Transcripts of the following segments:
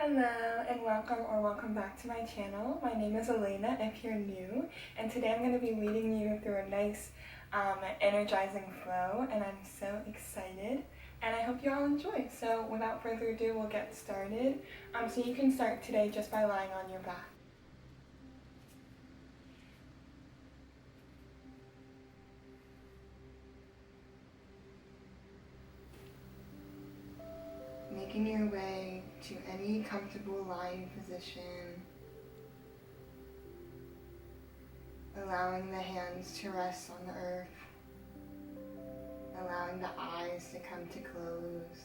Hello and welcome back to my channel. My name is Alayna if you're new, and today I'm going to be leading you through a nice energizing flow, and I'm so excited and I hope you all enjoy. So without further ado, we'll get started. So you can start today just by lying on your back. Making your way to any comfortable lying position, allowing the hands to rest on the earth, allowing the eyes to come to close,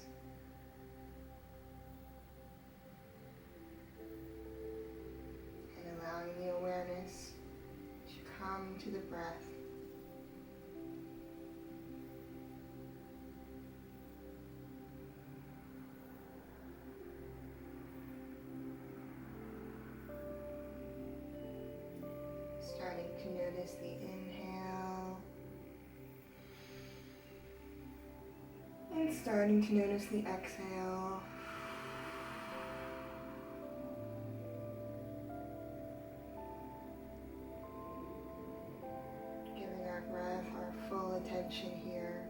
and allowing the awareness to come to the breath. Starting to notice the inhale and starting to notice the exhale. Giving our breath our full attention here.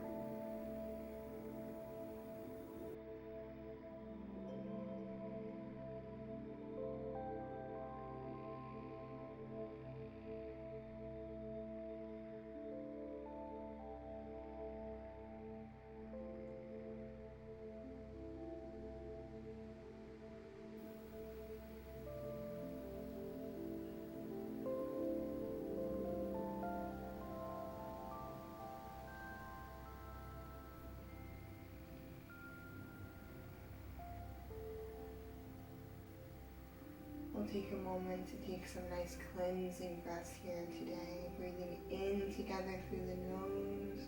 We'll take a moment to take some nice cleansing breaths here today. Breathing in together through the nose.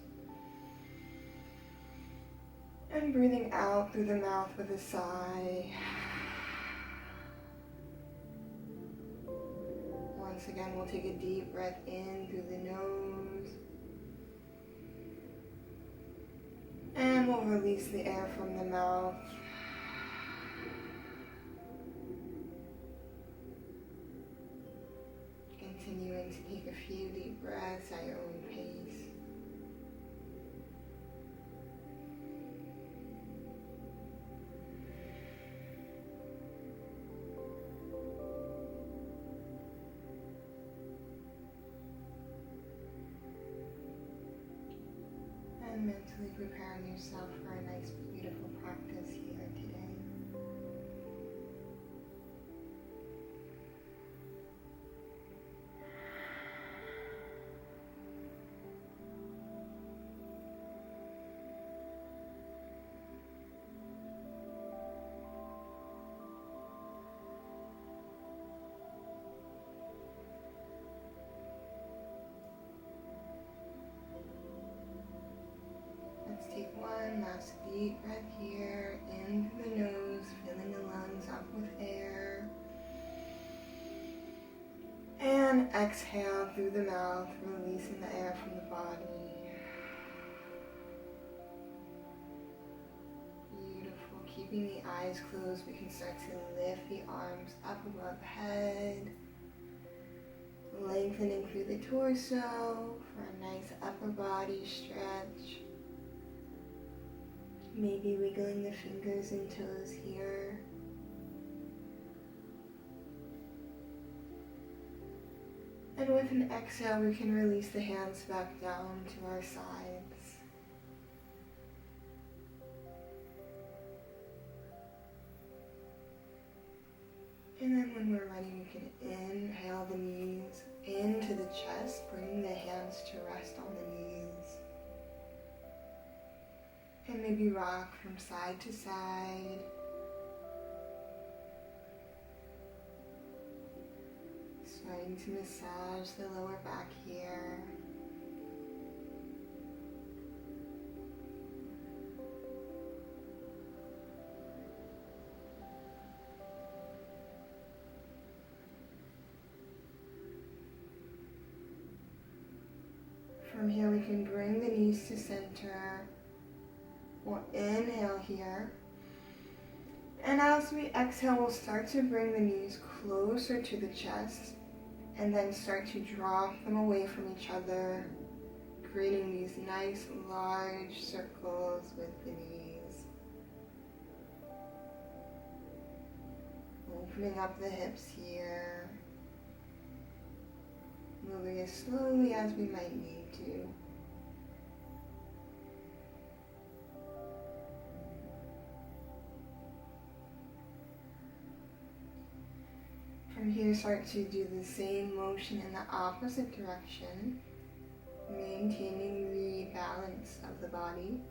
And breathing out through the mouth with a sigh. Once again, we'll take a deep breath in through the nose. And we'll release the air from the mouth. Continuing to take a few deep breaths at your own pace. And mentally preparing yourself for a nice, beautiful practice here today. Let's take one last deep breath here, in through the nose, filling the lungs up with air. And exhale through the mouth, releasing the air from the body. Beautiful. Keeping the eyes closed, we can start to lift the arms up above the head. Lengthening through the torso for a nice upper body stretch. Maybe wiggling the fingers and toes here. And with an exhale, we can release the hands back down to our sides. And then when we're ready, we can inhale the knees into the chest, bringing the hands to rest on the knees. And maybe rock from side to side. Starting to massage the lower back here. From here we can bring the knees to center. We'll inhale here And as we exhale, we'll start to bring the knees closer to the chest and then start to drop them away from each other, creating these nice large circles with the knees. Opening up the hips here, moving as slowly as we might need to. From here, start to do the same motion in the opposite direction, maintaining the balance of the body.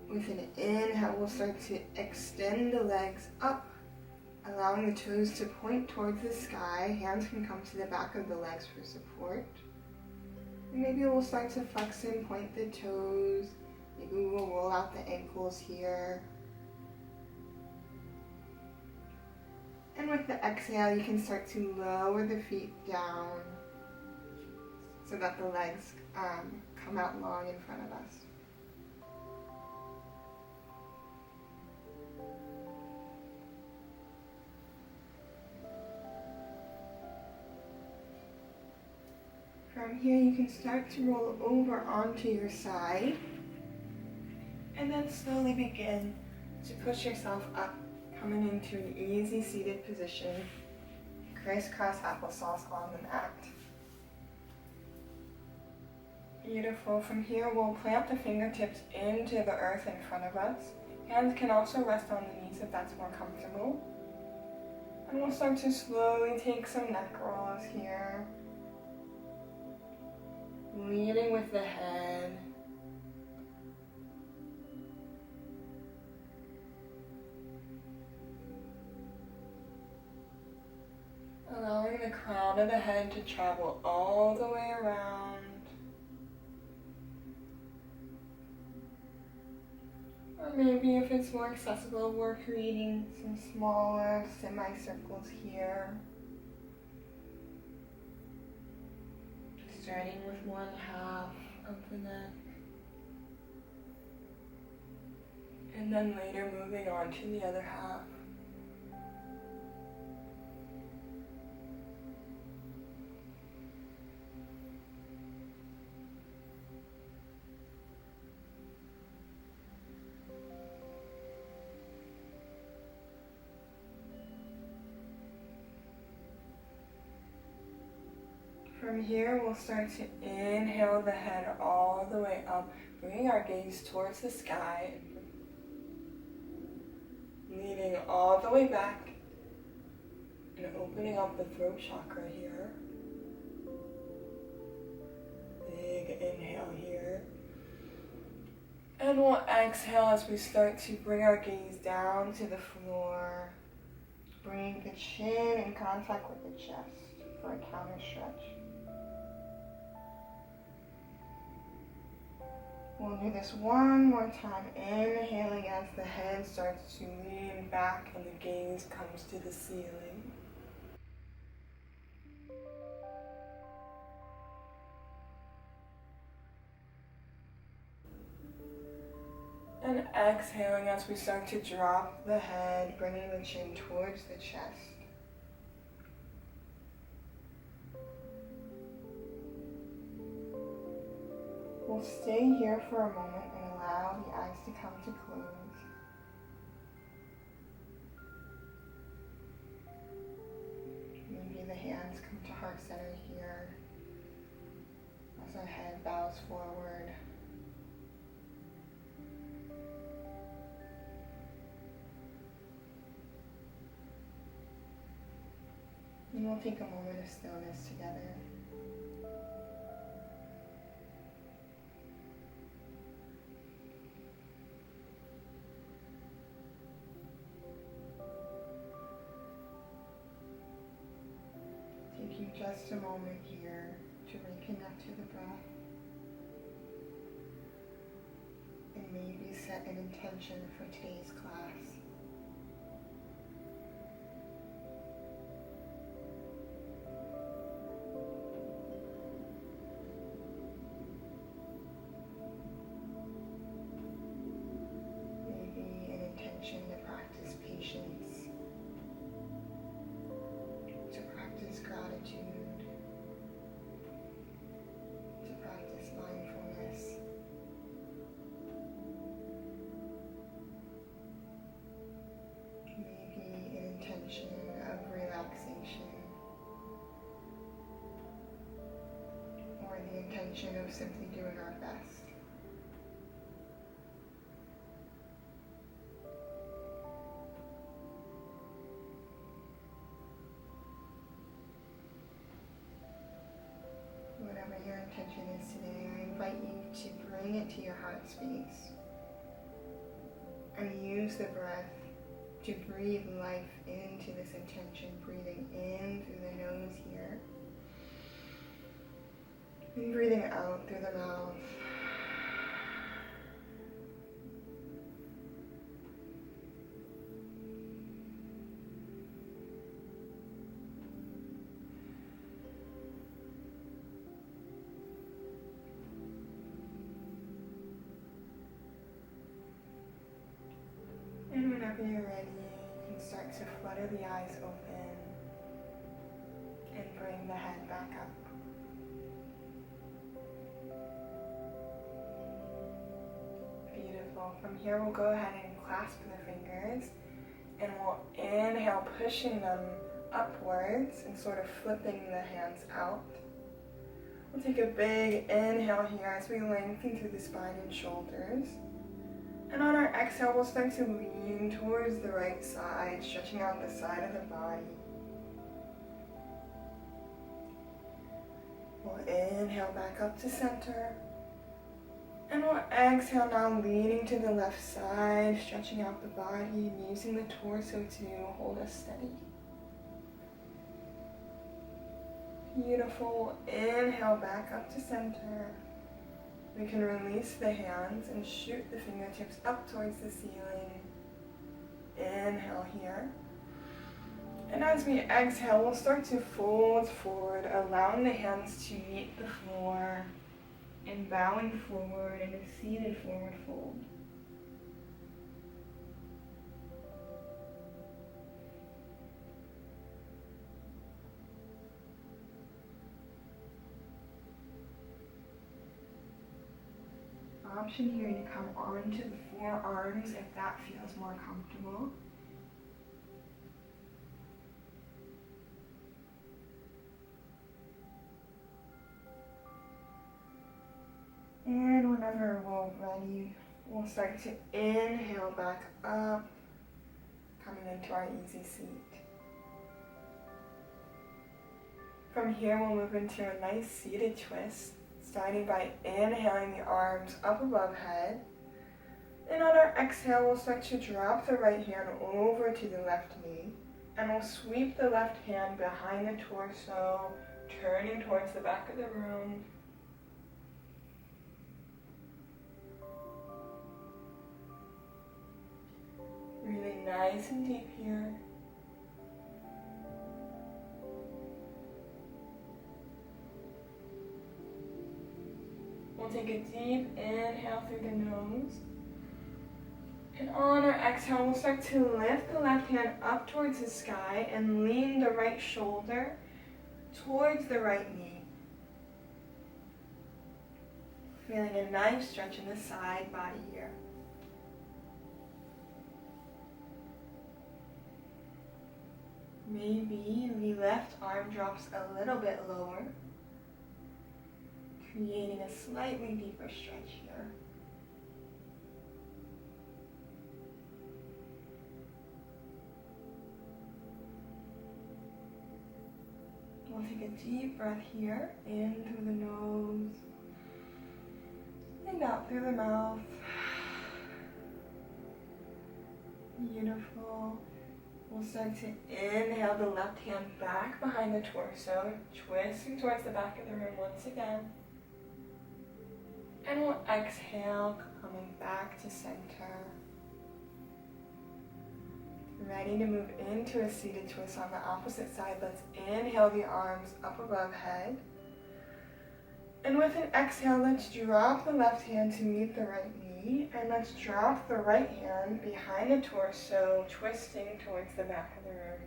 With an inhale, we'll start to extend the legs up, allowing the toes to point towards the sky. Hands can come to the back of the legs for support. And maybe we'll start to flex and point the toes. Maybe we will roll out the ankles here. And with the exhale, you can start to lower the feet down so that the legs come out long in front of us. From here, you can start to roll over onto your side and then slowly begin to push yourself up, coming into an easy seated position, crisscross applesauce on the mat. Beautiful. From here, we'll plant the fingertips into the earth in front of us. Hands can also rest on the knees if that's more comfortable. And we'll start to slowly take some neck rolls here. Leading with the head. Allowing the crown of the head to travel all the way around. Or maybe if it's more accessible, we're creating some smaller semicircles here. Starting with one half of the neck. And then later moving on to the other half. From here, we'll start to inhale the head all the way up, bringing our gaze towards the sky, leading all the way back, and opening up the throat chakra here. Big inhale here. And we'll exhale as we start to bring our gaze down to the floor, bringing the chin in contact with the chest for a counter stretch. We'll do this one more time, inhaling as the head starts to lean back and the gaze comes to the ceiling. And exhaling as we start to drop the head, bringing the chin towards the chest. We'll stay here for a moment and allow the eyes to come to close. Maybe the hands come to heart center here as our head bows forward. And we'll take a moment of stillness together. Taking just a moment here to reconnect to the breath. And maybe set an intention for today's class. gratitude, to practice mindfulness. Maybe an intention of relaxation, or the intention of simply doing our best. Whatever your intention is today, I invite you to bring it to your heart space and use the breath to breathe life into this intention, breathing in through the nose here and breathing out through the mouth. And whenever you're ready, you can start to flutter the eyes open and bring the head back up. Beautiful. From here, we'll go ahead and clasp the fingers, and we'll inhale, pushing them upwards and sort of flipping the hands out. We'll take a big inhale here as we lengthen through the spine and shoulders. And on our exhale, we'll start to lean towards the right side, stretching out the side of the body. We'll inhale back up to center. And we'll exhale now, leaning to the left side, stretching out the body, and using the torso to hold us steady. Beautiful. Inhale back up to center. We can release the hands and shoot the fingertips up towards the ceiling. Inhale here. And as we exhale, we'll start to fold forward, allowing the hands to meet the floor and bowing forward in a seated forward fold. Option here to come onto the forearms if that feels more comfortable. And whenever we're ready, we'll start to inhale back up, coming into our easy seat. From here, we'll move into a nice seated twist, starting by inhaling the arms up above head. And on our exhale, we'll start to drop the right hand over to the left knee. And we'll sweep the left hand behind the torso, turning towards the back of the room. Breathing nice and deep here. We'll take a deep inhale through the nose. And on our exhale, we'll start to lift the left hand up towards the sky and lean the right shoulder towards the right knee. Feeling a nice stretch in the side body here. Maybe the left arm drops a little bit lower, creating a slightly deeper stretch here. We'll take a deep breath here, in through the nose, and out through the mouth. Beautiful. We'll start to inhale the left hand back behind the torso, twisting towards the back of the room once again. And we'll exhale, coming back to center. Ready to move into a seated twist on the opposite side. Let's inhale the arms up above head. And with an exhale, let's drop the left hand to meet the right knee. And let's drop the right hand behind the torso, twisting towards the back of the room.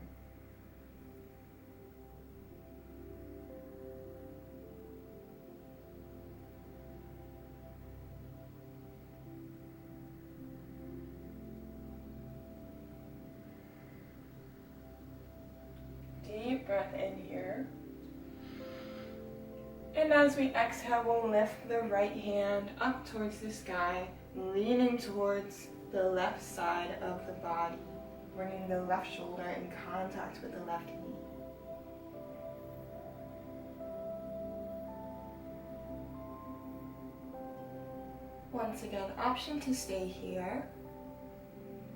breath in here. And as we exhale, we'll lift the right hand up towards the sky, leaning towards the left side of the body, bringing the left shoulder in contact with the left knee. Once again, option to stay here,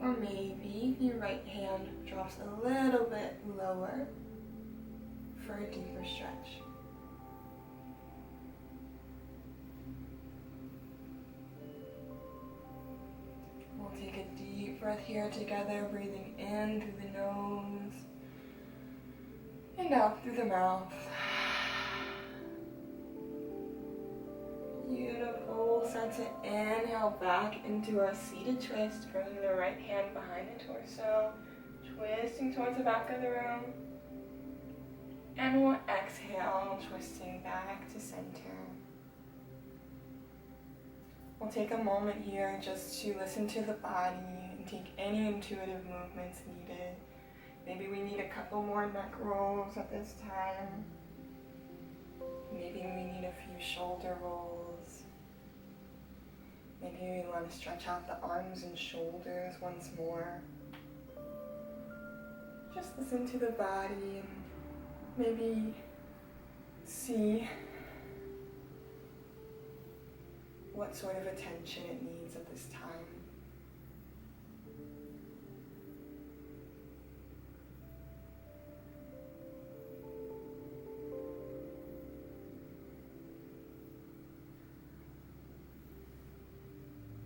or maybe the right hand drops a little bit lower for a deeper stretch. We'll take a deep breath here together, breathing in through the nose and out through the mouth. Beautiful. We'll start to inhale back into our seated twist, bringing the right hand behind the torso, twisting towards the back of the room. And we'll exhale, twisting back to center. We'll take a moment here just to listen to the body and take any intuitive movements needed. Maybe we need a couple more neck rolls at this time. Maybe we need a few shoulder rolls. Maybe we want to stretch out the arms and shoulders once more. Just listen to the body and maybe see what sort of attention it needs at this time.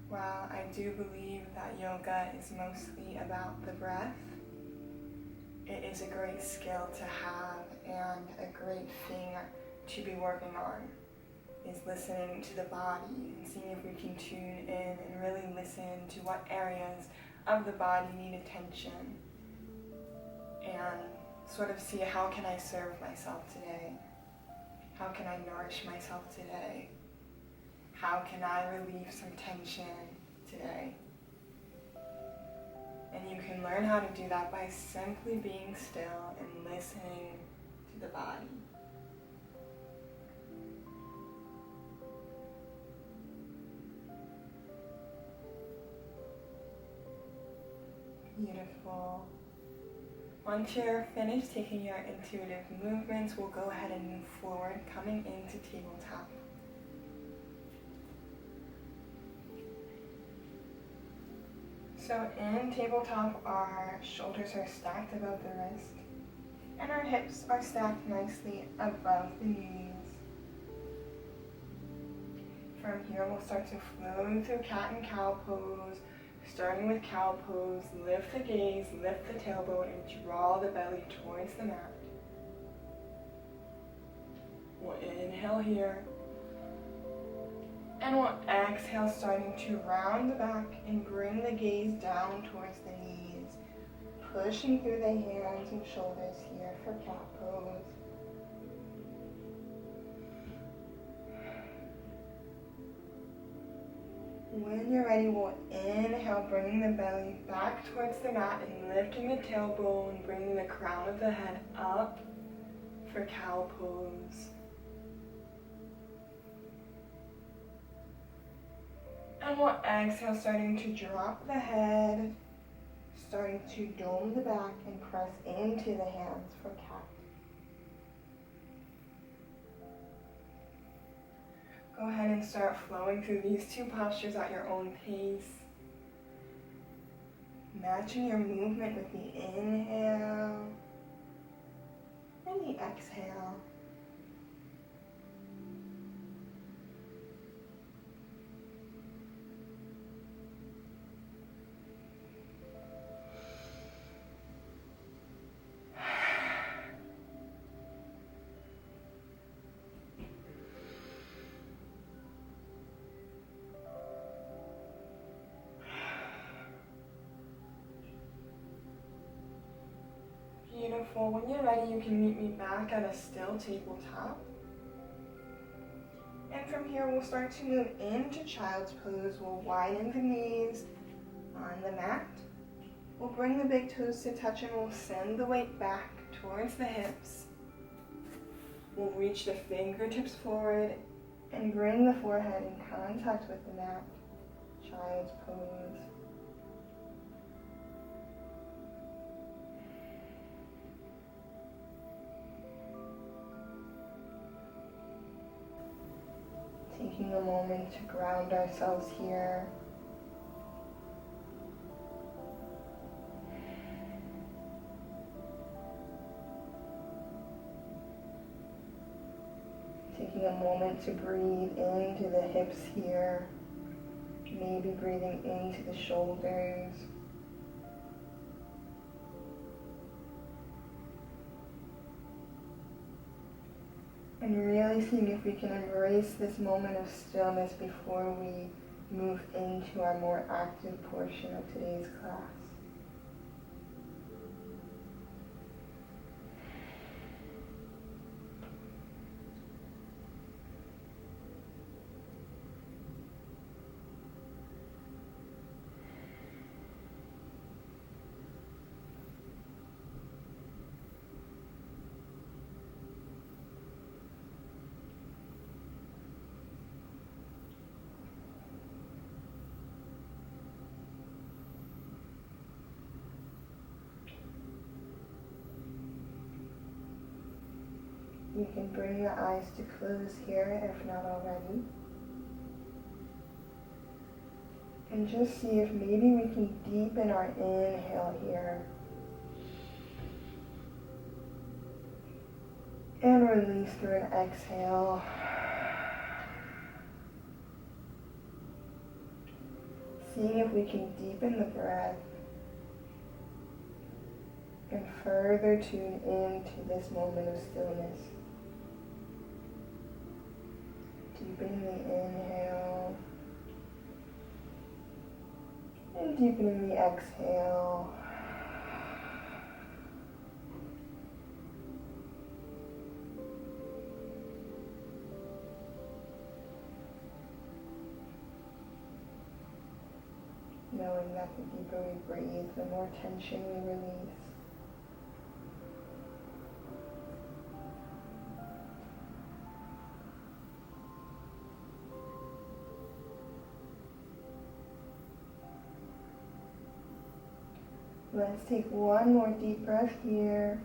While I do believe that yoga is mostly about the breath, it is a great skill to have and a great thing to be working on, is listening to the body and seeing if we can tune in and really listen to what areas of the body need attention and sort of see how can I serve myself today? How can I nourish myself today? How can I relieve some tension today? And you can learn how to do that by simply being still and listening to the body. Beautiful. Once you're finished taking your intuitive movements, we'll go ahead and move forward, coming into tabletop. So in tabletop, our shoulders are stacked above the wrist, and our hips are stacked nicely above the knees. From here, we'll start to flow through cat and cow pose. Starting with cow pose, lift the gaze, lift the tailbone, and draw the belly towards the mat. We'll inhale here. And we'll exhale, starting to round the back and bring the gaze down towards the knees. Pushing through the hands and shoulders here for cat pose. When you're ready, we'll inhale, bringing the belly back towards the mat and lifting the tailbone, bringing the crown of the head up for cow pose. And we'll exhale, starting to drop the head, starting to dome the back and press into the hands for cat. Go ahead and start flowing through these two postures at your own pace. Matching your movement with the inhale and the exhale. Beautiful. When you're ready, you can meet me back at a still tabletop. And from here, we'll start to move into child's pose. We'll widen the knees on the mat. We'll bring the big toes to touch and we'll send the weight back towards the hips. We'll reach the fingertips forward and bring the forehead in contact with the mat. Child's pose. Taking a moment to ground ourselves here. Taking a moment to breathe into the hips here, maybe breathing into the shoulders. And really seeing if we can embrace this moment of stillness before we move into our more active portion of today's class. You can bring the eyes to close here if not already. And just see if maybe we can deepen our inhale here. And release through an exhale. Seeing if we can deepen the breath and further tune into this moment of stillness. Deepening the inhale and deepening the exhale. Knowing that the deeper we breathe, the more tension we release. Let's take one more deep breath here.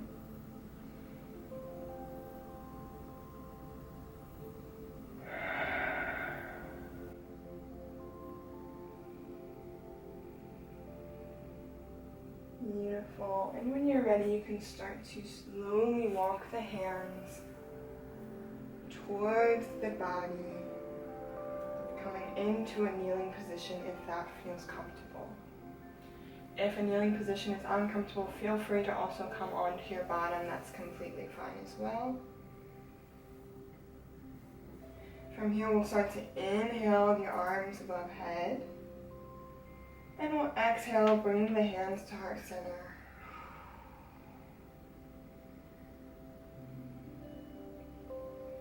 Beautiful. And when you're ready, you can start to slowly walk the hands towards the body, coming into a kneeling position if that feels comfortable. If a kneeling position is uncomfortable, feel free to also come onto your bottom. That's completely fine as well. From here, we'll start to inhale the arms above head. And we'll exhale, bring the hands to heart center.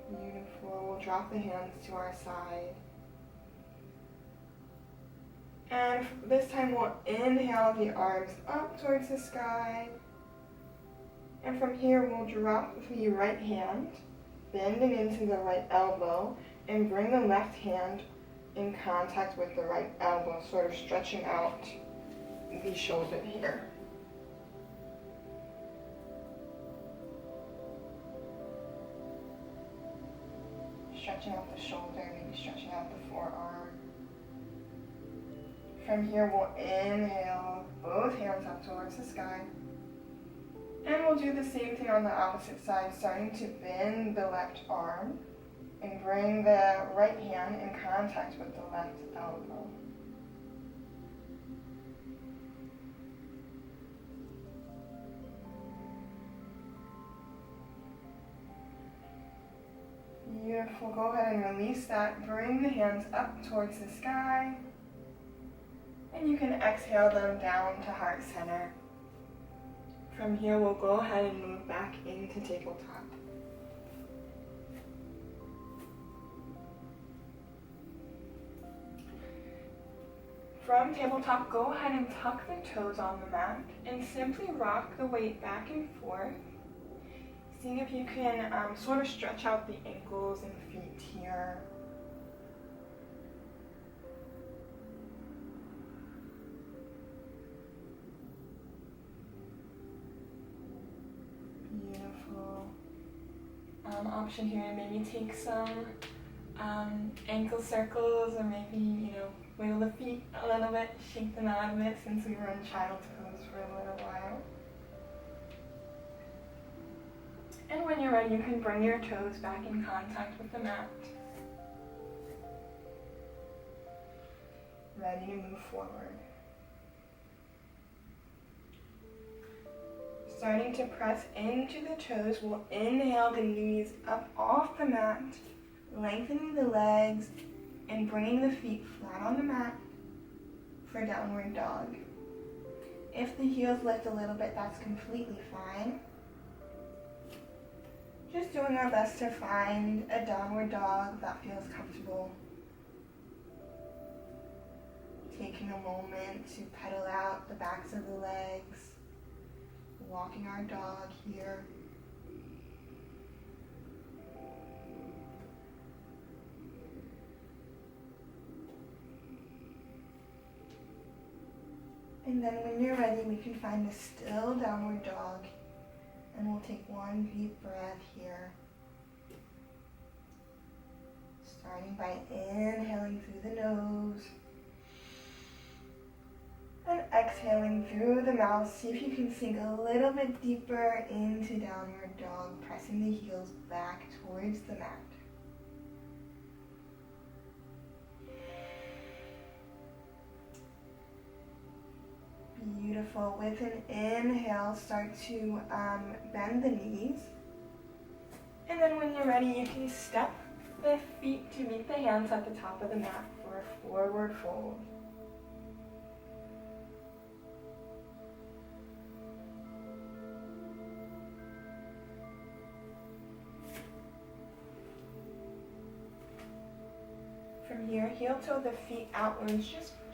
Beautiful. We'll drop the hands to our side. And this time we'll inhale the arms up towards the sky. And from here we'll drop the right hand, bending into the right elbow, and bring the left hand in contact with the right elbow, sort of stretching out the shoulder here. Stretching out the shoulder, maybe stretching out the forearm. From here, we'll inhale both hands up towards the sky. And we'll do the same thing on the opposite side, starting to bend the left arm and bring the right hand in contact with the left elbow. Beautiful. Go ahead and release that. Bring the hands up towards the sky. And you can exhale them down to heart center. From here, we'll go ahead and move back into tabletop. from tabletop, go ahead and tuck the toes on the mat and simply rock the weight back and forth. Seeing if you can sort of stretch out the ankles and feet here. Beautiful. Option here, maybe take some ankle circles, or maybe, wiggle the feet a little bit, shake them out a bit since we were in child's pose for a little while. And when you're ready, you can bring your toes back in contact with the mat. Ready to move forward. Starting to press into the toes, we'll inhale the knees up off the mat, lengthening the legs and bringing the feet flat on the mat for downward dog. If the heels lift a little bit, that's completely fine. Just doing our best to find a downward dog that feels comfortable. Taking a moment to pedal out the backs of the legs, walking our dog here. And then when you're ready, we can find a still downward dog. And we'll take one deep breath here. Starting by inhaling through the nose. And exhaling through the mouth. See if you can sink a little bit deeper into downward dog, pressing the heels back towards the mat. Beautiful. With an inhale, start to bend the knees. And then when you're ready, you can step the feet to meet the hands at the top of the mat for a forward fold. From here, heel toe the feet outwards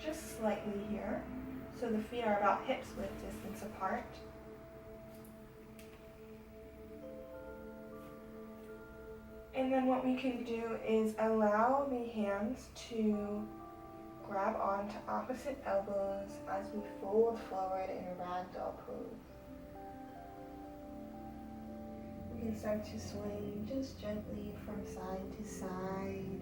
just slightly here. So the feet are about hips width distance apart. And then what we can do is allow the hands to grab onto opposite elbows as we fold forward in a ragdoll pose. We can start to swing just gently from side to side.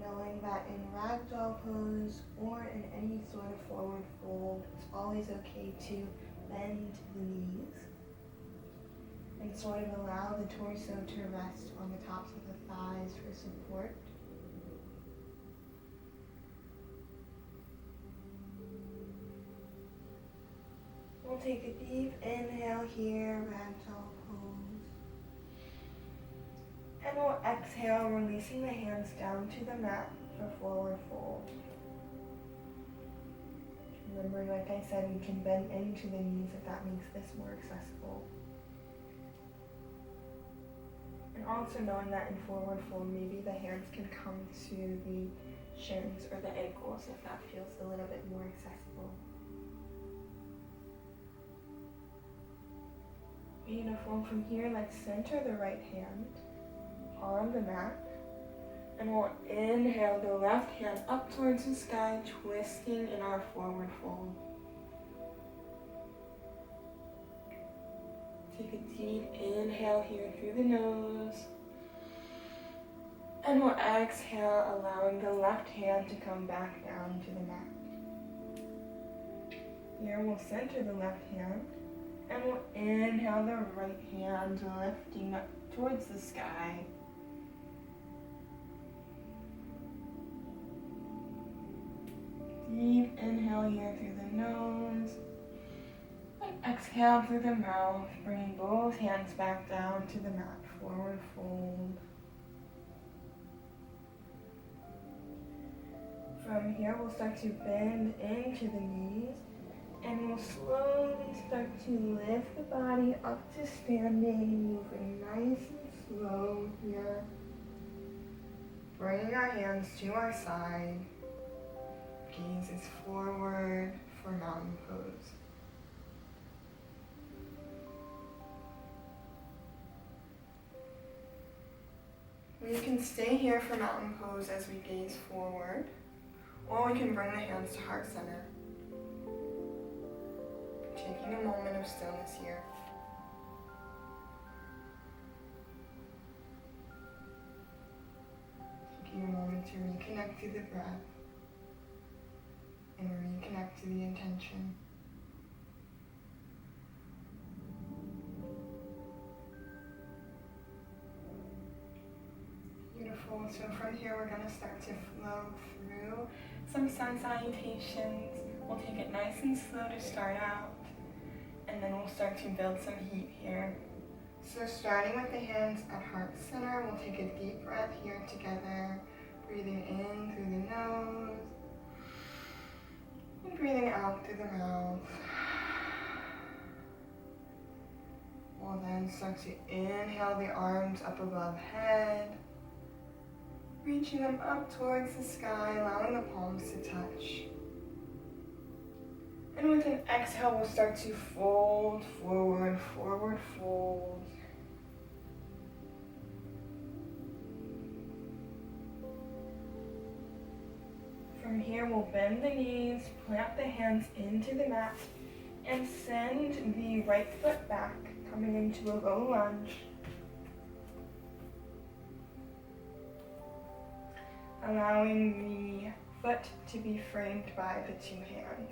Knowing that in ragdoll pose or in any sort of forward fold, it's always okay to bend the knees and sort of allow the torso to rest on the tops of the thighs for support. We'll take a deep inhale here, ragdoll pose. And we'll exhale, releasing the hands down to the mat for forward fold. Remembering, like I said, we can bend into the knees if that makes this more accessible. And also knowing that in forward fold, maybe the hands can come to the shins or the ankles if that feels a little bit more accessible. Beautiful. From here, let's center the right hand on the mat, and we'll inhale the left hand up towards the sky, twisting in our forward fold. Take a deep inhale here through the nose, and we'll exhale, allowing the left hand to come back down to the mat. Here we'll center the left hand, and we'll inhale the right hand, lifting up towards the sky. Deep inhale here through the nose, and exhale through the mouth, bringing both hands back down to the mat, forward fold. From here, we'll start to bend into the knees And we'll slowly start to lift the body up to standing, moving nice and slow here. Bringing our hands to our side. Gaze is forward for mountain pose. We can stay here for mountain pose as we gaze forward, or we can bring the hands to heart center. Taking a moment of stillness here. Taking a moment to reconnect to the breath and reconnect to the intention. Beautiful. So from here we're going to start to flow through some sun salutations. We'll take it nice and slow to start out, and then we'll start to build some heat here. So starting with the hands at heart center, we'll take a deep breath here together, breathing in through the nose, and breathing out through the mouth. We'll then start to inhale the arms up above head, reaching them up towards the sky, allowing the palms to touch. And with an exhale, we'll start to fold forward, forward fold. From here, we'll bend the knees, plant the hands into the mat, and send the right foot back, coming into a low lunge. Allowing the foot to be framed by the two hands.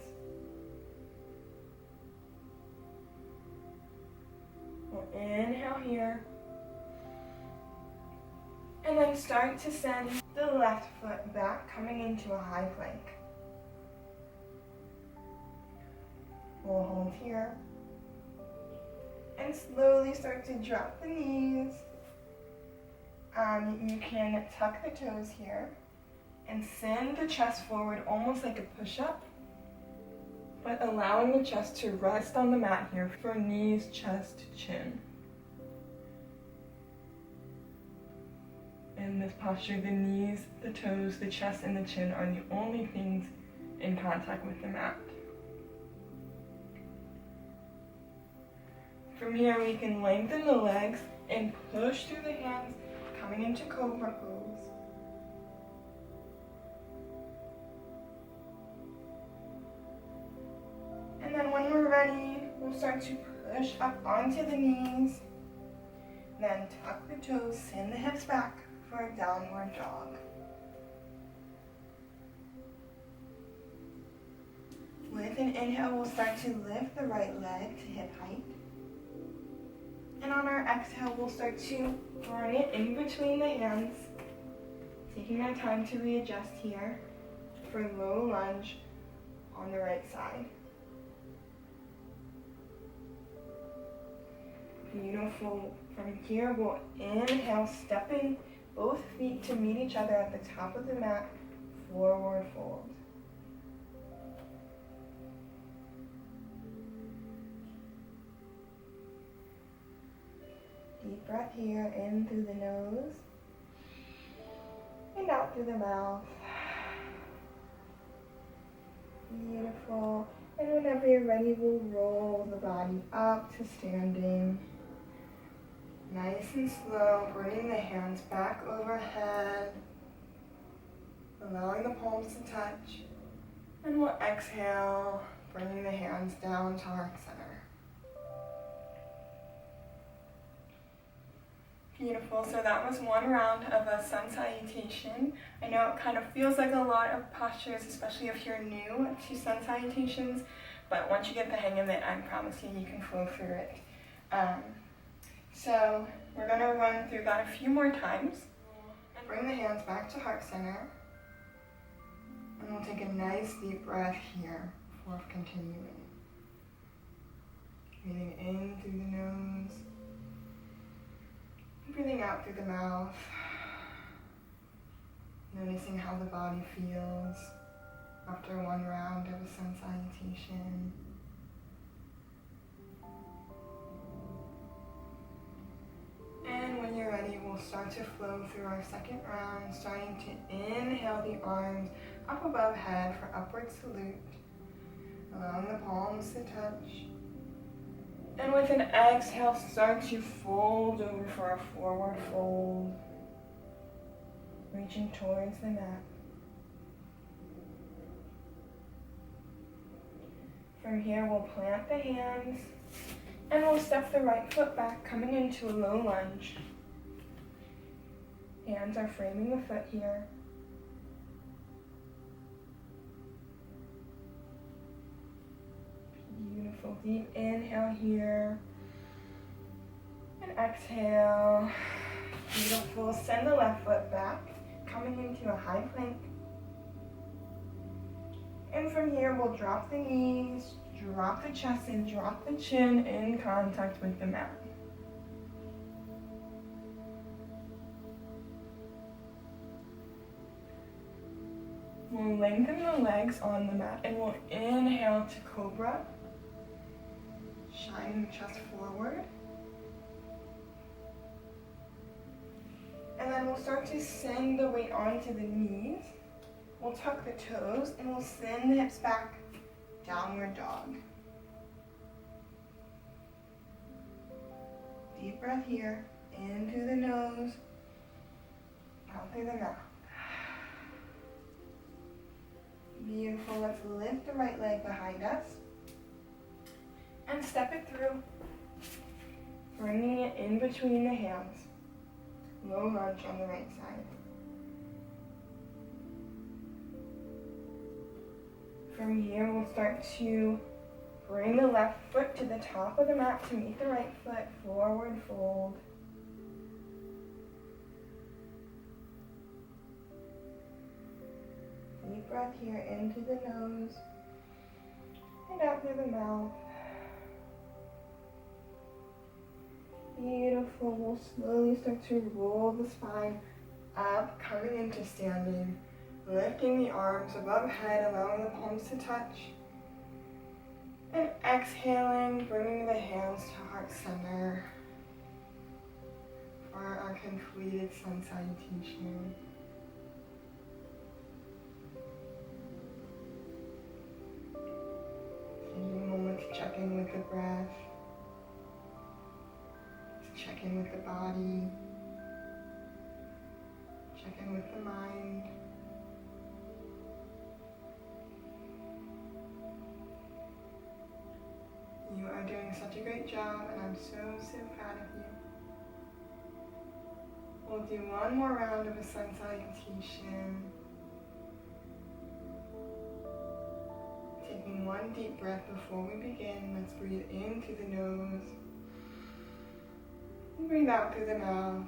We'll inhale here, and then start to send the left foot back, coming into a high plank. We'll hold here, and slowly start to drop the knees. You can tuck the toes here, and send the chest forward almost like a push-up, but allowing the chest to rest on the mat here for knees, chest, chin. In this posture, the knees, the toes, the chest, and the chin are the only things in contact with the mat. From here, we can lengthen the legs and push through the hands, coming into cobra pose. And then when we're ready, we'll start to push up onto the knees. Then tuck the toes, send the hips back for a downward dog. With an inhale, we'll start to lift the right leg to hip height. And on our exhale, we'll start to bring it in between the hands, taking our time to readjust here for low lunge on the right side. Beautiful. From here, we'll inhale, stepping both feet to meet each other at the top of the mat, forward fold. Deep breath here, in through the nose, and out through the mouth. Beautiful. And whenever you're ready, we'll roll the body up to standing. Nice and slow, bringing the hands back overhead, allowing the palms to touch. And we'll exhale, bringing the hands down to heart center. Beautiful. So that was one round of a sun salutation. I know it kind of feels like a lot of postures, especially if you're new to sun salutations, but once you get the hang of it, I promise you can flow through it. So we're going to run through that a few more times. And bring the hands back to heart center. And we'll take a nice deep breath here before continuing. Breathing in through the nose. Breathing out through the mouth. Noticing how the body feels after one round of a sun salutation. we'll start to flow through our second round, starting to inhale the arms up above head for upward salute, allowing the palms to touch. And with an exhale, start to fold over for a forward fold, reaching towards the mat. From here, we'll plant the hands and we'll step the right foot back, coming into a low lunge. Hands are framing the foot here. Beautiful. Deep inhale here. And exhale. Beautiful. Send the left foot back, coming into a high plank. And from here, we'll drop the knees, drop the chest, and drop the chin in contact with the mat. We'll lengthen the legs on the mat and we'll inhale to cobra. Shine the chest forward. And then we'll start to send the weight onto the knees. We'll tuck the toes and we'll send the hips back, downward dog. Deep breath here, in through the nose, out through the mouth. Beautiful, let's lift the right leg behind us and step it through, bringing it in between the hands. Low lunge on the right side. From here, we'll start to bring the left foot to the top of the mat to meet the right foot, forward fold. Deep breath here into the nose and out through the mouth. Beautiful. We'll slowly start to roll the spine up, coming into standing. Lifting the arms above head, allowing the palms to touch. And exhaling, bringing the hands to heart center for our completed sun salutation. Taking a moment to check in with the breath, to check in with the body, check in with the mind. You are doing such a great job, and I'm so proud of you. We'll do one more round of a sun salutation. Taking one deep breath before we begin. Let's breathe in through the nose. And breathe out through the mouth.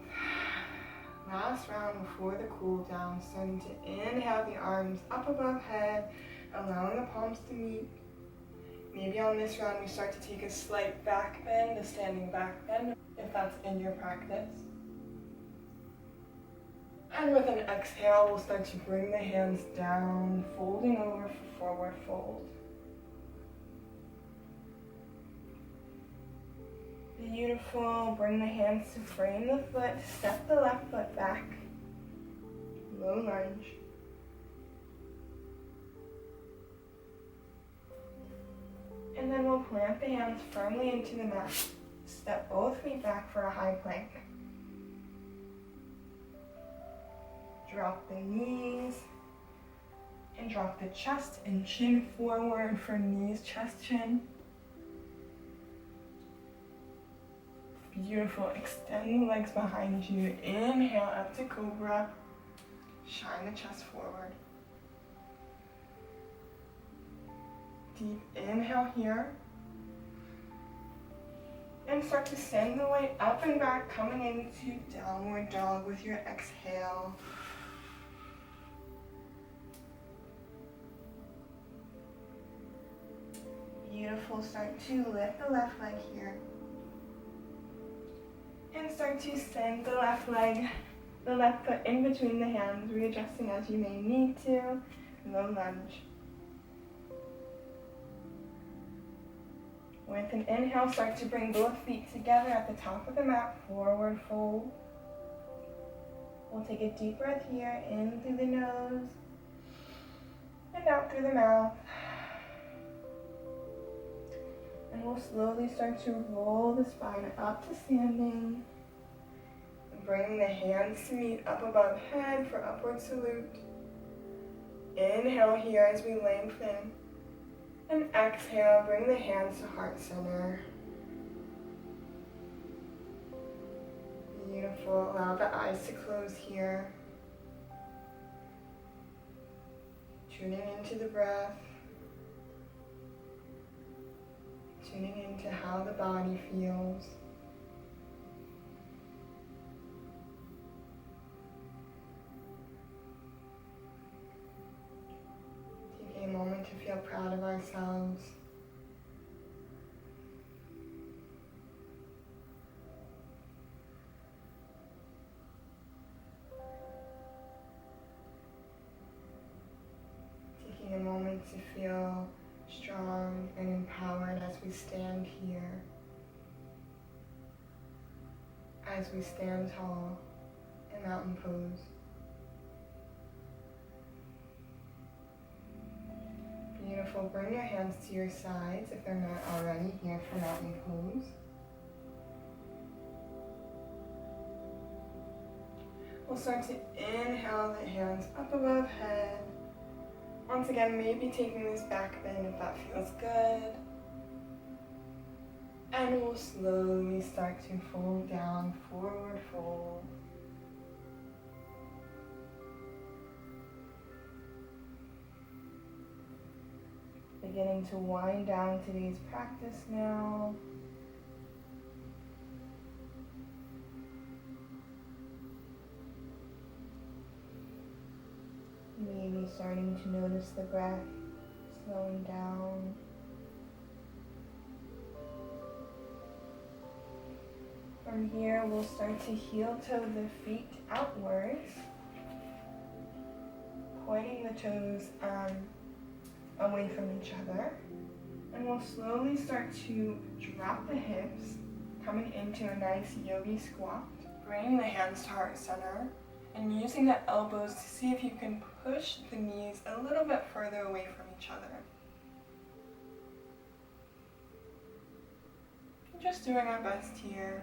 Last round before the cool down. Starting to inhale the arms up above head, allowing the palms to meet. Maybe on this round we start to take a slight back bend, a standing back bend, if that's in your practice. And with an exhale, we'll start to bring the hands down, folding over for forward fold. Beautiful. Bring the hands to frame the foot, step the left foot back, low lunge. And then we'll plant the hands firmly into the mat. Step both feet back for a high plank. Drop the knees and drop the chest and chin forward for knees, chest, chin. Beautiful. Extend the legs behind you. Inhale up to cobra. Shine the chest forward. Deep inhale here. And start to send the weight up and back, coming into downward dog with your exhale. Beautiful. Start to lift the left leg here. And start to send the left leg, the left foot in between the hands, readjusting as you may need to. Low lunge. With an inhale, start to bring both feet together at the top of the mat, forward fold. We'll take a deep breath here, in through the nose and out through the mouth. And we'll slowly start to roll the spine up to standing. Bring the hands to meet up above head for upward salute. Inhale here as we lengthen. And exhale, bring the hands to heart center. Beautiful. Allow the eyes to close here. Tuning into the breath. Tuning into how the body feels. Taking a moment to feel proud of ourselves. Taking a moment to feel strong and empowered as we stand here, as we stand tall in mountain pose. Beautiful. Bring your hands to your sides if they're not already here for mountain pose. We'll start to inhale the hands up above head. Once again, maybe taking this back bend if that feels good. And we'll slowly start to fold down, forward fold. Beginning to wind down today's practice now. Maybe starting to notice the breath slowing down. From here, we'll start to heel toe the feet outwards, pointing the toes away from each other. And we'll slowly start to drop the hips, coming into a nice yogi squat. Bring the hands to heart center. And using the elbows to see if you can push the knees a little bit further away from each other. Just doing our best here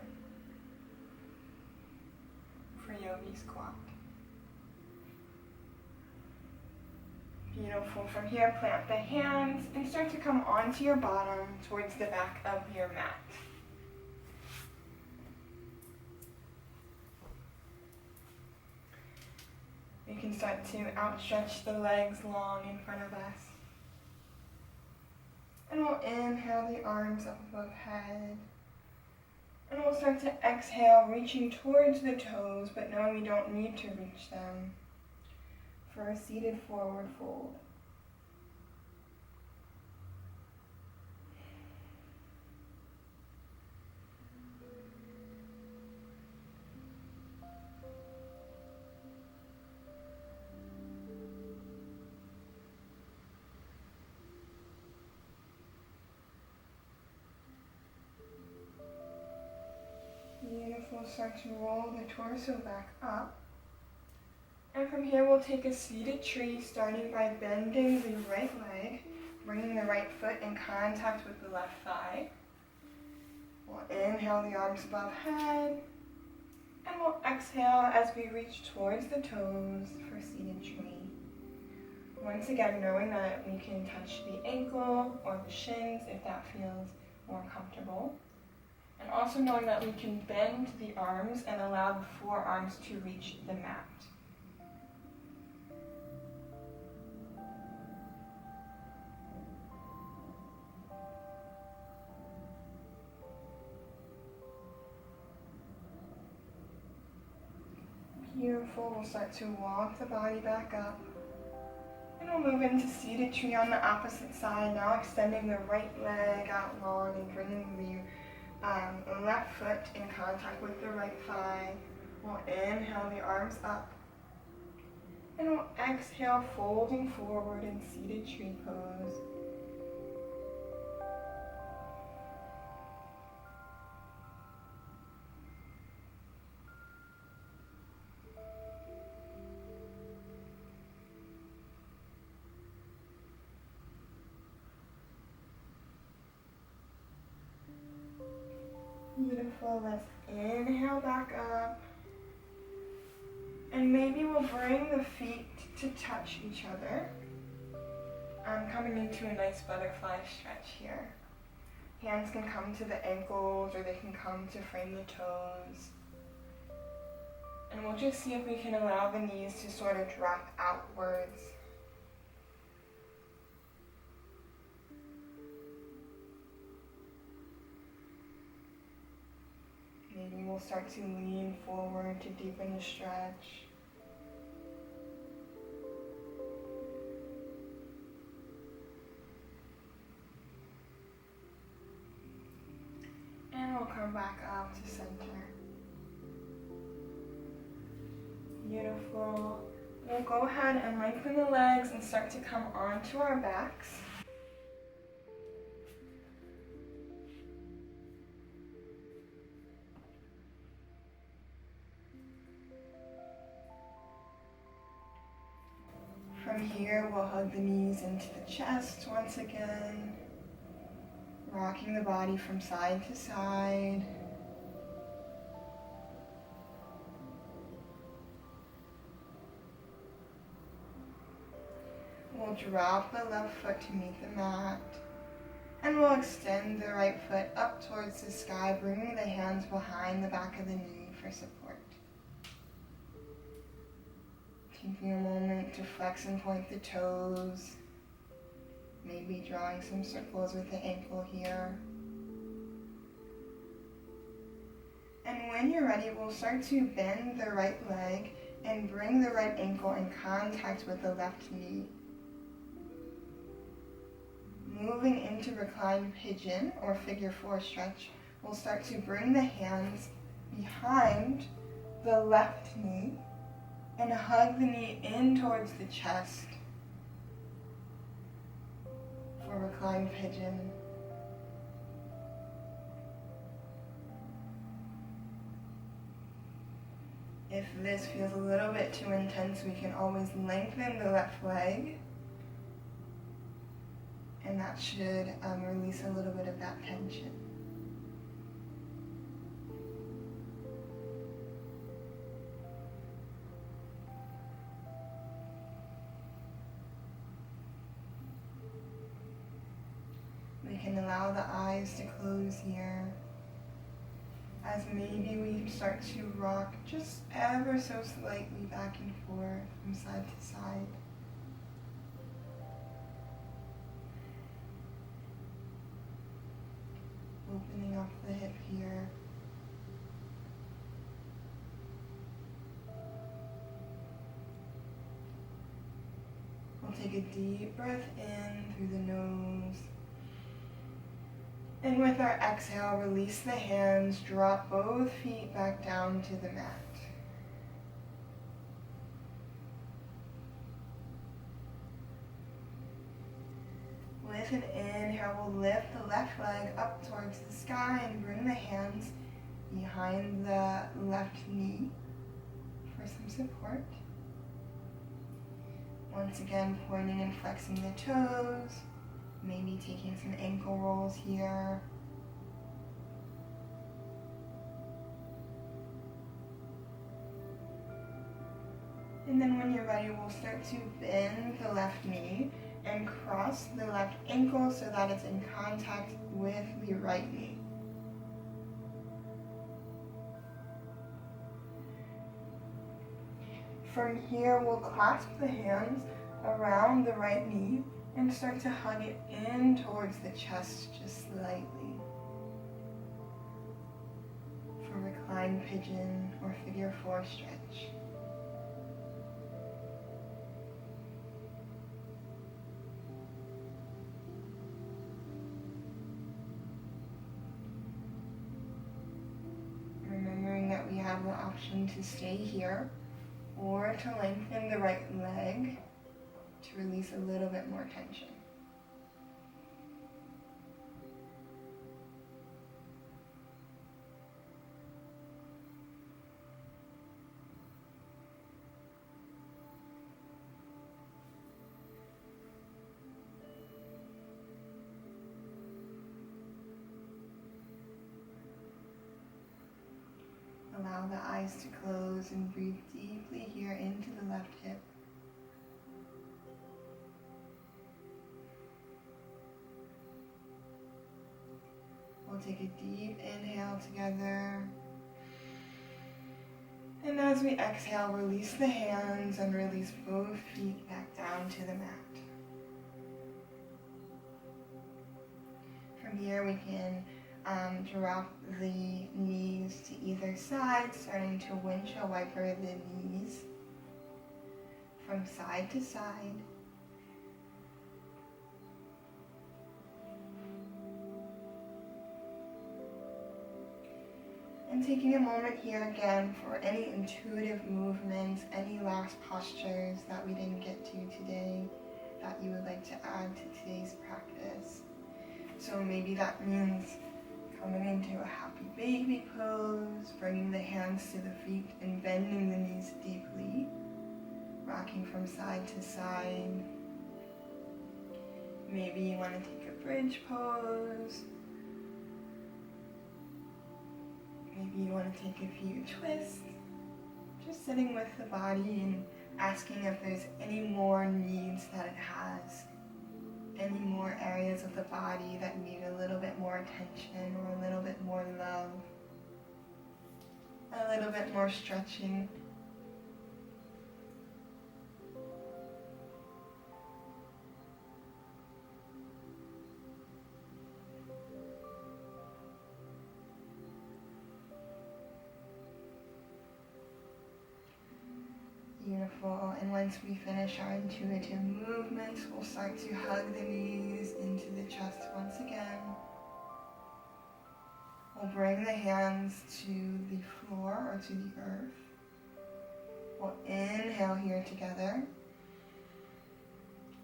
for yogi squat. Beautiful. From here, plant the hands and start to come onto your bottom towards the back of your mat. You can start to outstretch the legs long in front of us. And we'll inhale the arms up above head. And we'll start to exhale, reaching towards the toes, but knowing we don't need to reach them, for a seated forward fold. Beautiful. Start to roll the torso back up. And from here, we'll take a seated tree, starting by bending the right leg, bringing the right foot in contact with the left thigh. We'll inhale the arms above head. And we'll exhale as we reach towards the toes for seated tree. Once again, knowing that we can touch the ankle or the shins if that feels more comfortable. And also knowing that we can bend the arms and allow the forearms to reach the mat. Beautiful. We'll start to walk the body back up. And we'll move into seated tree on the opposite side. Now extending the right leg out long and bringing the left foot in contact with the right thigh. We'll inhale the arms up. And we'll exhale, folding forward in seated tree pose. Beautiful. Let's inhale back up. And maybe we'll bring the feet to touch each other. I'm coming into a nice butterfly stretch here. Hands can come to the ankles or they can come to frame the toes. And we'll just see if we can allow the knees to sort of drop outwards. Maybe we'll start to lean forward to deepen the stretch. And we'll come back up to center. Beautiful. We'll go ahead and lengthen the legs and start to come onto our backs. From here, we'll hug the knees into the chest once again, rocking the body from side to side. We'll drop the left foot to meet the mat, and we'll extend the right foot up towards the sky, bringing the hands behind the back of the knee for support. Taking a moment to flex and point the toes, maybe drawing some circles with the ankle here. And when you're ready, we'll start to bend the right leg and bring the right ankle in contact with the left knee. Moving into reclined pigeon or figure four stretch, we'll start to bring the hands behind the left knee and hug the knee in towards the chest for reclined pigeon. If this feels a little bit too intense, we can always lengthen the left leg, and that should release a little bit of that tension. We can allow the eyes to close here, as maybe we start to rock just ever so slightly back and forth from side to side. Opening up the hip here. We'll take a deep breath in through the nose. And with our exhale, release the hands, drop both feet back down to the mat. With an inhale, we'll lift the left leg up towards the sky and bring the hands behind the left knee for some support. Once again, pointing and flexing the toes. Maybe taking some ankle rolls here. And then when you're ready, we'll start to bend the left knee and cross the left ankle so that it's in contact with the right knee. From here, we'll clasp the hands around the right knee and start to hug it in towards the chest just slightly for reclined pigeon or figure four stretch. Remembering that we have the option to stay here or to lengthen the right leg to release a little bit more tension. the eyes to close and breathe deeply here into the left hip. We'll take a deep inhale together. And as we exhale, release the hands and release both feet back down to the mat. From here we can drop the knees to either side, starting to windshield wiper the knees from side to side. And taking a moment here again for any intuitive movements, any last postures that we didn't get to today that you would like to add to today's practice. So maybe that means coming into a happy baby pose, bringing the hands to the feet and bending the knees deeply, rocking from side to side. Maybe you want to take a bridge pose. Maybe you want to take a few twists, just sitting with the body and asking if there's any more needs that it has, any more areas of the body that need a little bit more attention or a little bit more love, a little bit more stretching. Beautiful. And once we finish our intuitive movements, we'll start to hug the knees into the chest once again. We'll bring the hands to the floor or to the earth. We'll inhale here together.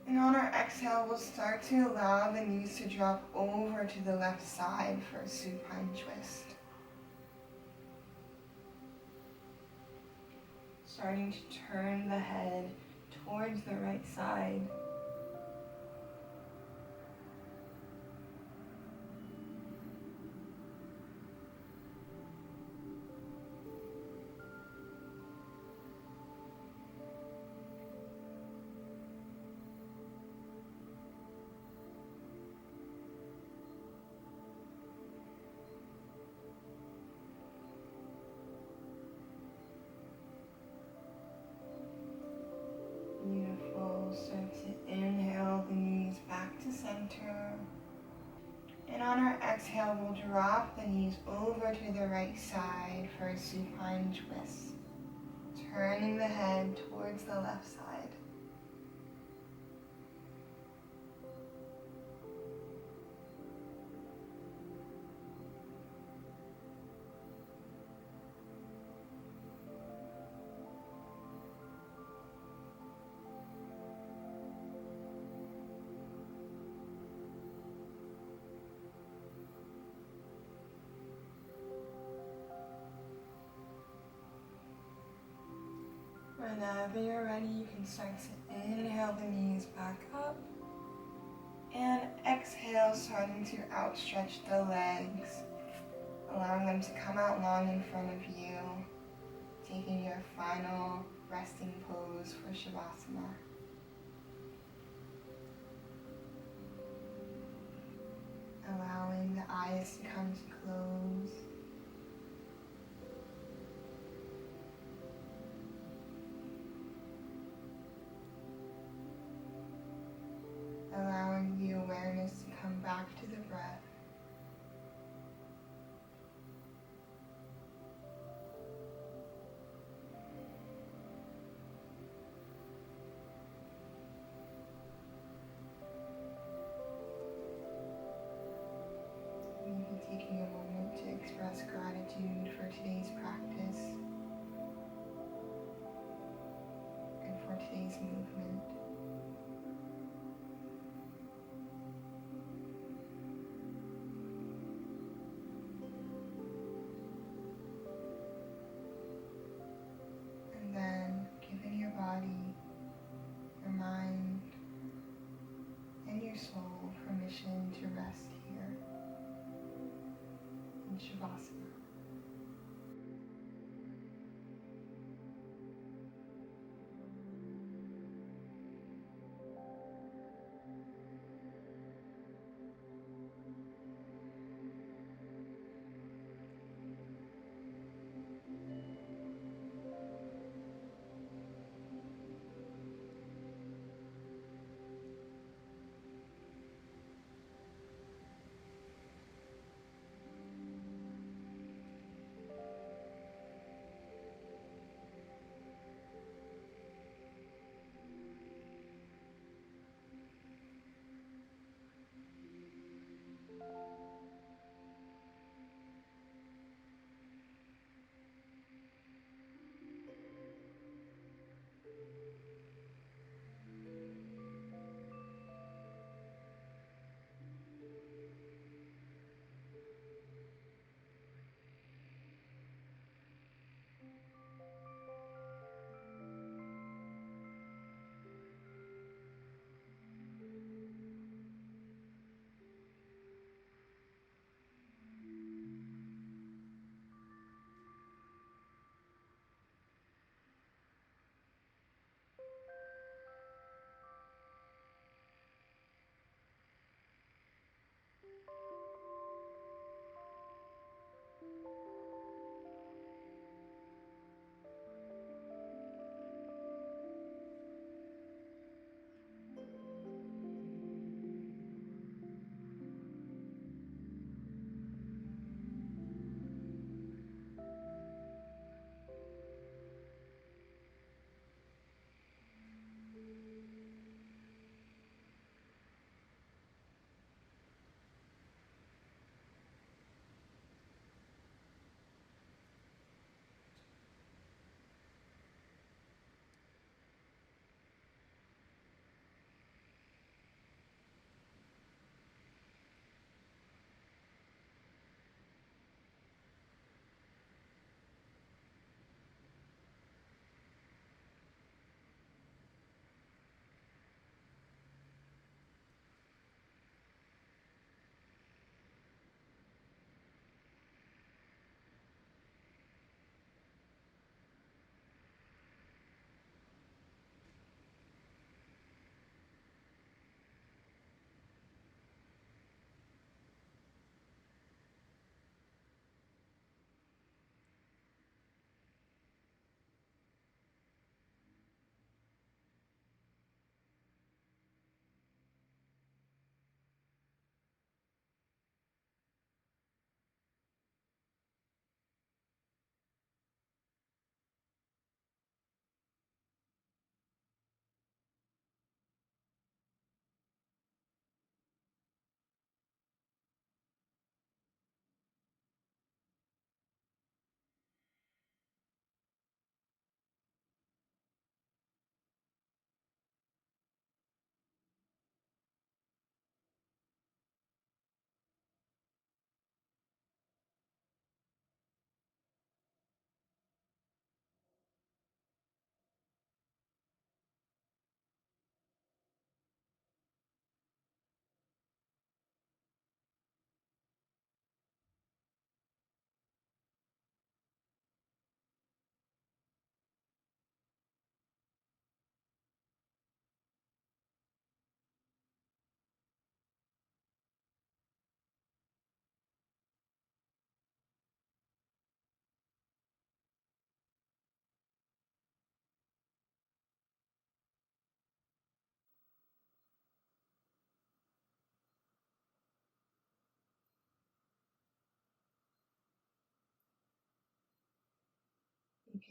And on our exhale, we'll start to allow the knees to drop over to the left side for a supine twist. Starting to turn the head towards the right side. Beautiful. Start to inhale the knees back to center. And on our exhale, we'll drop the knees over to the right side for a supine twist. Turning the head towards the left side. Whenever you're ready, you can start to inhale the knees back up and exhale, starting to outstretch the legs, allowing them to come out long in front of you, taking your final resting pose for Shavasana. Allowing the eyes to come to close. Allowing the awareness to come back to the breath. Maybe taking a moment to express gratitude for today's practice and for today's movement. And then giving your body, your mind, and your soul permission to rest here in Shavasana.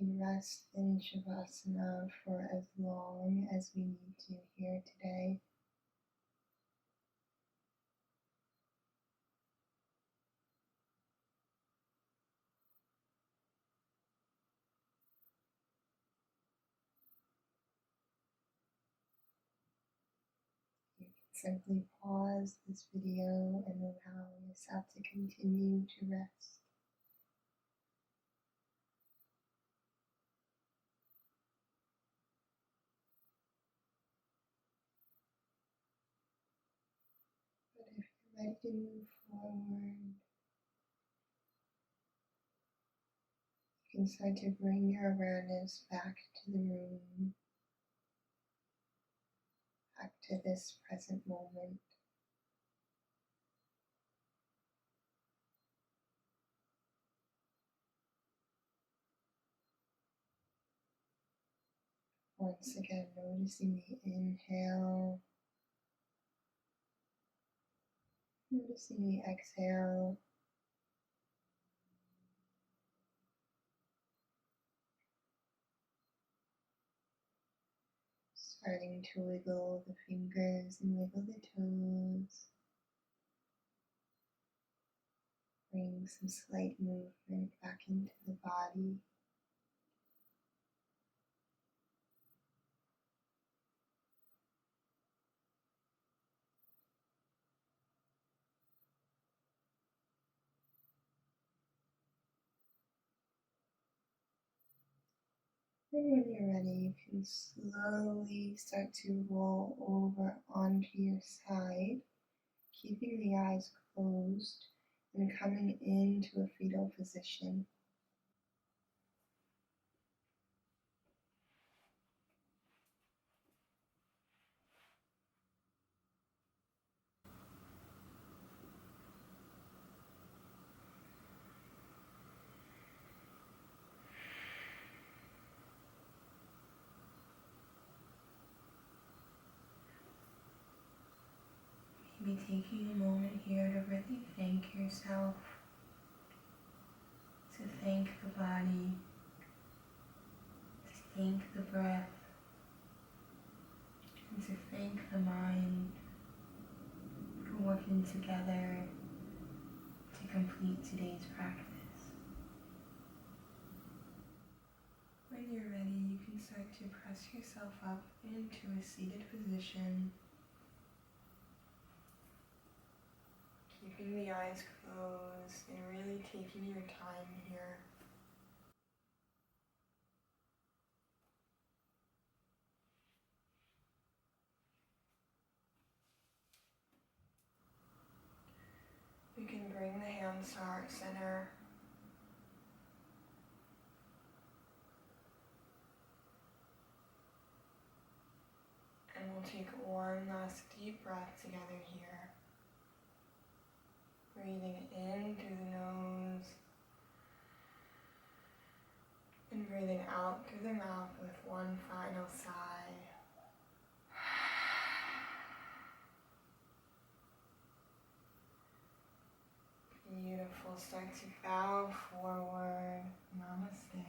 can rest in Shavasana for as long as we need to here today. You can simply pause this video and allow yourself to continue to rest. But if you're ready to move forward, you can start to bring your awareness back to the room, back to this present moment. Once again, noticing the inhale, noticing the exhale. Starting to wiggle the fingers and wiggle the toes. Bring some slight movement back into the body. And when you're ready, you can slowly start to roll over onto your side, keeping the eyes closed and coming into a fetal position. Maybe taking a moment here to really thank yourself, to thank the body, to thank the breath, and to thank the mind for working together to complete today's practice. When you're ready, you can start to press yourself up into a seated position, keeping the eyes closed and really taking your time here. You can bring the hands to heart center. And we'll take one last deep breath together here. Breathing in through the nose and breathing out through the mouth with one final sigh. Beautiful. Start to bow forward. Namaste.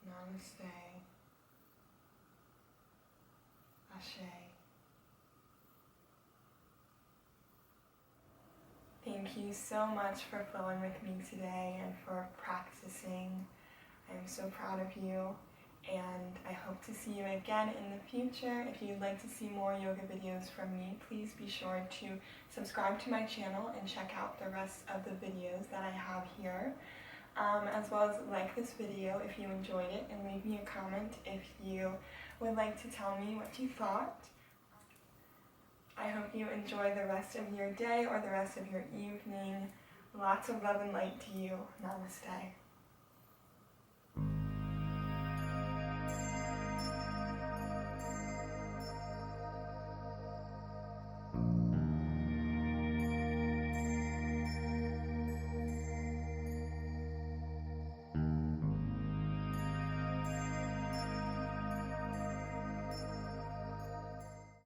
Namaste. Ashe. Thank you so much for flowing with me today and for practicing. I'm so proud of you, and I hope to see you again in the future. If you'd like to see more yoga videos from me, please be sure to subscribe to my channel and check out the rest of the videos that I have here, as well as like this video if you enjoyed it, and leave me a comment if you would like to tell me what you thought. I hope you enjoy the rest of your day or the rest of your evening. Lots of love and light to you. Namaste.